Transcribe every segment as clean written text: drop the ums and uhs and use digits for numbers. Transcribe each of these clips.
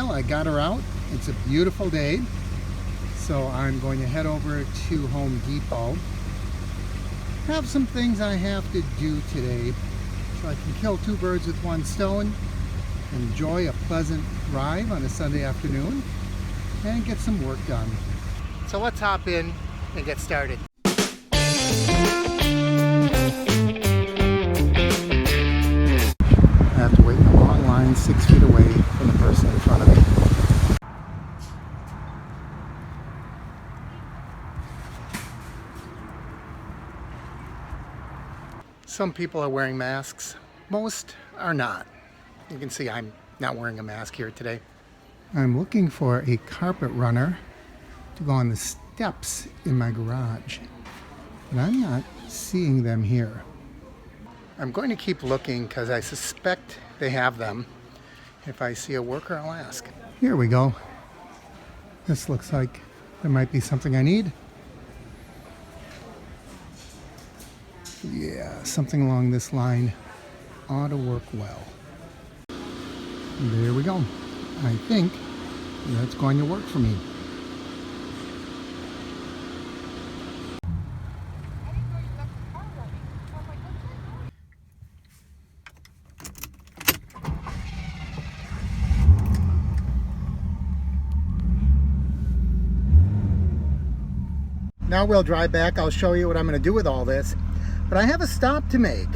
Well, I got her out. It's a beautiful day. So I'm going to head over to Home Depot. Have some things I have to do today so I can kill two birds with one stone. Enjoy a pleasant drive on a Sunday afternoon and get some work done. So let's hop in and get started. I have to wait in a long line 6 feet away from the person in front of me. Some people are wearing masks. Most are not. You can see I'm not wearing a mask here today. I'm looking for a carpet runner to go on the steps in my garage, and I'm not seeing them here. I'm going to keep looking because I suspect they have them. If I see a worker, I'll ask. Here we go. This looks like there might be something I need. Yeah, something along this line ought to work well. There we go. I think that's going to work for me. Now we'll drive back. I'll show you what I'm going to do with all this. But I have a stop to make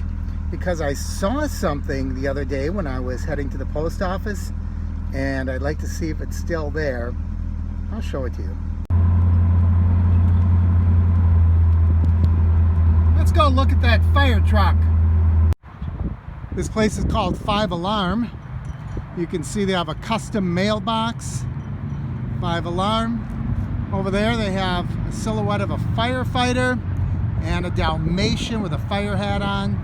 because I saw something the other day when I was heading to the post office, and I'd like to see if it's still there. I'll show it to you. Let's go look at that fire truck. This place is called 5 Alarm. You can see they have a custom mailbox. 5 Alarm. Over there they have a silhouette of a firefighter and a Dalmatian with a fire hat on.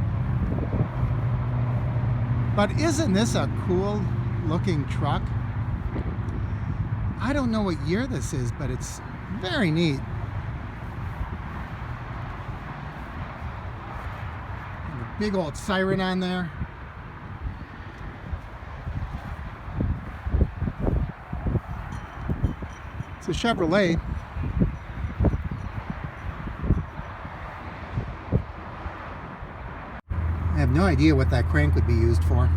But isn't this a cool looking truck? I don't know what year this is, but it's very neat. A big old siren on there. It's a Chevrolet. I have no idea what that crank would be used for.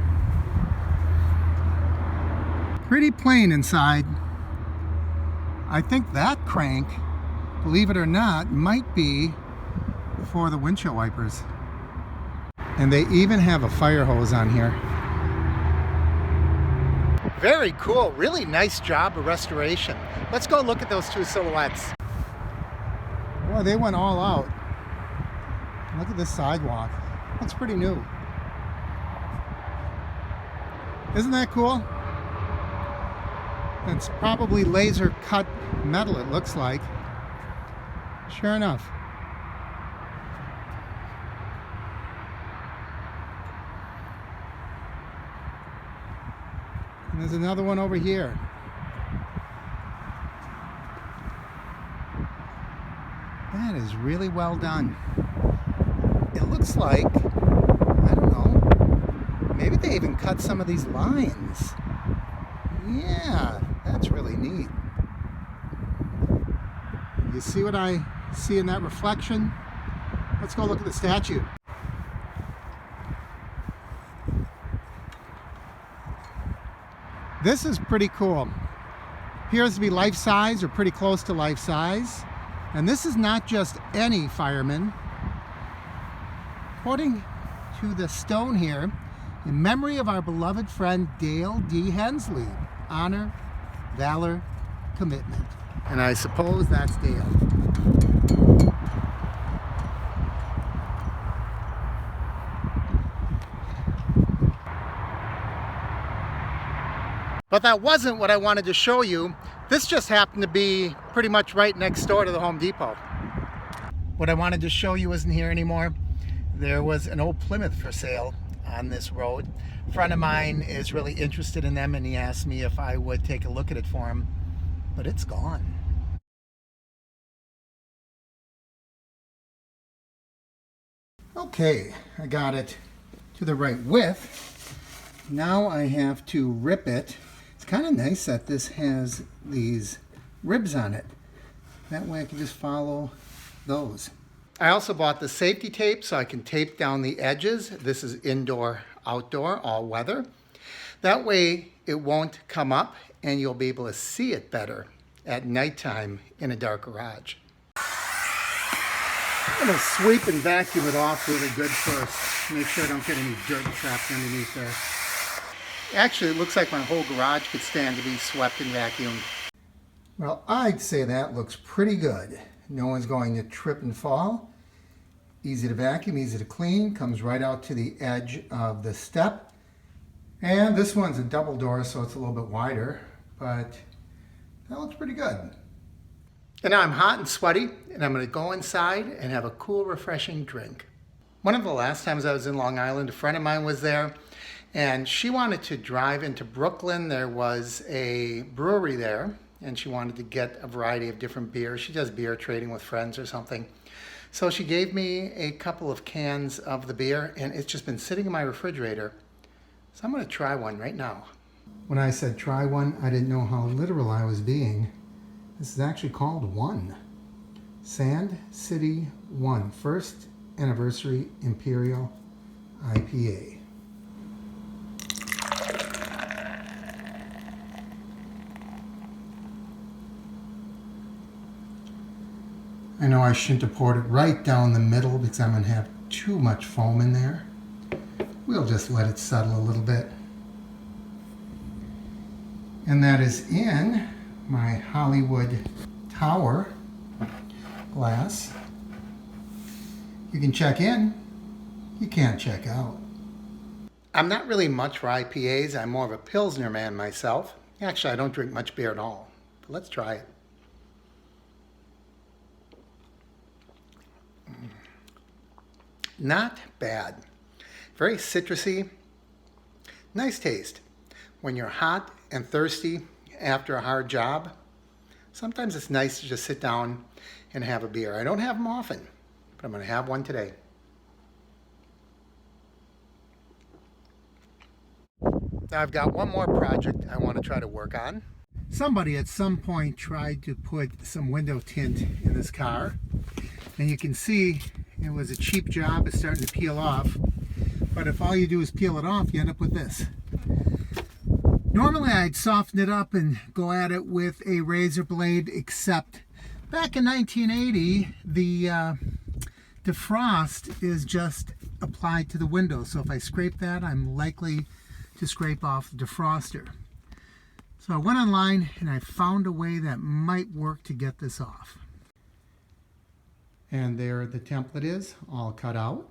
Pretty plain inside. I think that crank, believe it or not, might be for the windshield wipers. And they even have a fire hose on here. Very cool. Really nice job of restoration. Let's go look at those two silhouettes. Boy, they went all out. Look at this sidewalk. Looks pretty new. Isn't that cool? It's probably laser cut metal, it looks like. Sure enough. And there's another one over here. That is really well done. It looks like, I don't know, maybe they even cut some of these lines. Yeah, that's really neat. You see what I see in that reflection? Let's go look at the statue. This is pretty cool. Appears to be life-size or pretty close to life-size. And this is not just any fireman. According to the stone here, in memory of our beloved friend Dale D. Hensley, honor, valor, commitment. And I suppose that's Dale. But that wasn't what I wanted to show you. This just happened to be pretty much right next door to the Home Depot. What I wanted to show you isn't here anymore. There was an old Plymouth for sale on this road. A friend of mine is really interested in them, and he asked me if I would take a look at it for him, but it's gone. Okay, I got it to the right width. Now I have to rip it. It's kind of nice that this has these ribs on it. That way I can just follow those. I also bought the safety tape so I can tape down the edges. This is indoor, outdoor, all weather. That way it won't come up and you'll be able to see it better at nighttime in a dark garage. I'm going to sweep and vacuum it off really good first. Make sure I don't get any dirt trapped underneath there. Actually, it looks like my whole garage could stand to be swept and vacuumed. Well, I'd say that looks pretty good. No one's going to trip and fall. Easy to vacuum, easy to clean. Comes right out to the edge of the step. And this one's a double door, so it's a little bit wider, but that looks pretty good. And now I'm hot and sweaty, and I'm going to go inside and have a cool, refreshing drink. One of the last times I was in Long Island, a friend of mine was there, and she wanted to drive into Brooklyn. There was a brewery there, and she wanted to get a variety of different beers. She does beer trading with friends or something. So she gave me a couple of cans of the beer, and it's just been sitting in my refrigerator. So I'm going to try one right now. When I said try one, I didn't know how literal I was being. This is actually called One. Sand City One, First Anniversary Imperial IPA. I know I shouldn't have poured it right down the middle because I'm going to have too much foam in there. We'll just let it settle a little bit. And that is in my Hollywood Tower glass. You can check in, you can't check out. I'm not really much for IPAs. I'm more of a Pilsner man myself. Actually, I don't drink much beer at all. But let's try it. Not bad. Very citrusy. Nice taste. When you're hot and thirsty after a hard job, sometimes it's nice to just sit down and have a beer. I don't have them often, but I'm going to have one today. Now I've got one more project I want to try to work on. Somebody at some point tried to put some window tint in this car, and you can see it was a cheap job. It's starting to peel off, but if all you do is peel it off, you end up with this. Normally I'd soften it up and go at it with a razor blade, except back in 1980 the defrost is just applied to the window, so if I scrape that, I'm likely to scrape off the defroster. So I went online and I found a way that might work to get this off. And there the template is, all cut out.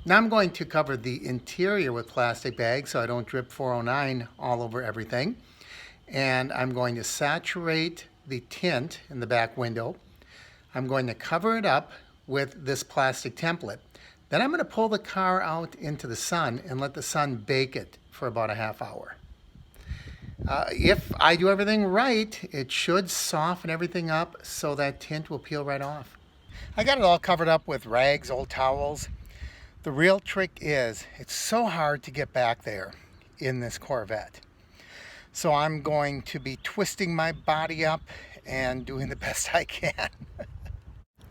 Now I'm going to cover the interior with plastic bags so I don't drip 409 all over everything. And I'm going to saturate the tint in the back window. I'm going to cover it up with this plastic template. Then I'm going to pull the car out into the sun and let the sun bake it for about a half hour. If I do everything right, it should soften everything up so that tint will peel right off. I got it all covered up with rags, old towels. The real trick is, it's so hard to get back there in this Corvette. So I'm going to be twisting my body up and doing the best I can.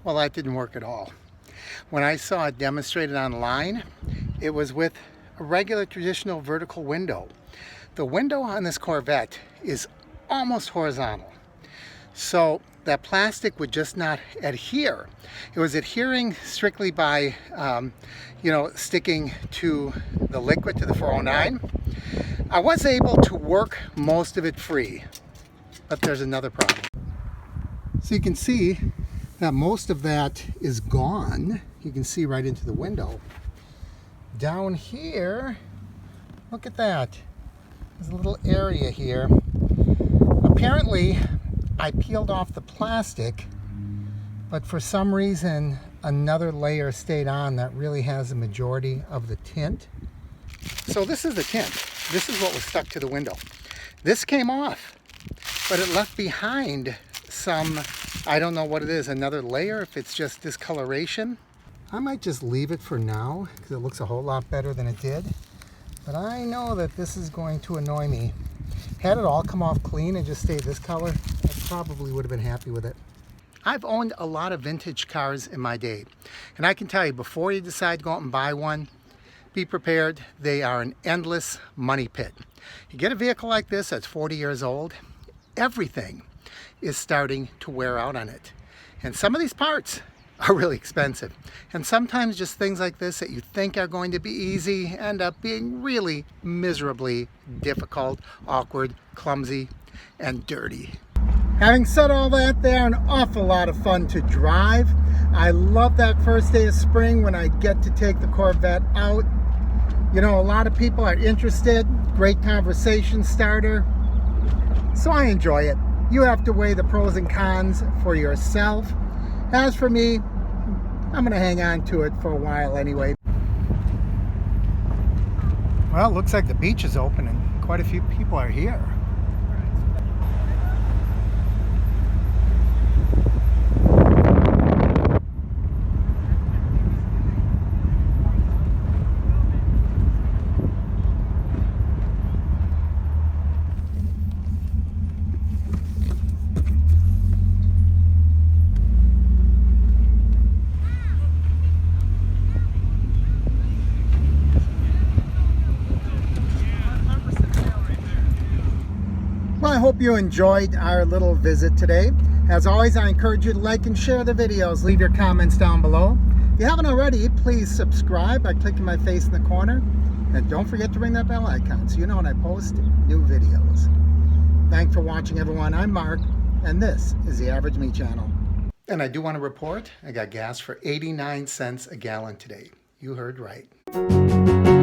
Well, that didn't work at all. When I saw it demonstrated online, it was with a regular traditional vertical window. The window on this Corvette is almost horizontal. So that plastic would just not adhere. It was adhering strictly by, sticking to the liquid, to the 409. I was able to work most of it free, but there's another problem. So you can see that most of that is gone. You can see right into the window. Down here, look at that. There's a little area here. Apparently, I peeled off the plastic, but for some reason, another layer stayed on that really has the majority of the tint. So this is the tint. This is what was stuck to the window. This came off, but it left behind some, I don't know what it is, another layer, if it's just discoloration. I might just leave it for now because it looks a whole lot better than it did. But I know that this is going to annoy me. Had it all come off clean and just stayed this color, I probably would have been happy with it. I've owned a lot of vintage cars in my day, and I can tell you, before you decide to go out and buy one, be prepared. They are an endless money pit. You get a vehicle like this that's 40 years old, everything is starting to wear out on it. And some of these parts are really expensive. And sometimes just things like this that you think are going to be easy end up being really miserably difficult, awkward, clumsy, and dirty. Having said all that, they are an awful lot of fun to drive. I love that first day of spring when I get to take the Corvette out. You know, a lot of people are interested, great conversation starter, so I enjoy it. You have to weigh the pros and cons for yourself. As for me, I'm going to hang on to it for a while anyway. Well, it looks like the beach is open and quite a few people are here. Well, I hope you enjoyed our little visit today. As always, I encourage you to like and share the videos. Leave your comments down below. If you haven't already, please subscribe by clicking my face in the corner. And don't forget to ring that bell icon so you know when I post new videos. Thanks for watching, everyone. I'm Mark, and this is the Average Me Channel. And I do want to report, I got gas for 89 cents a gallon today. You heard right.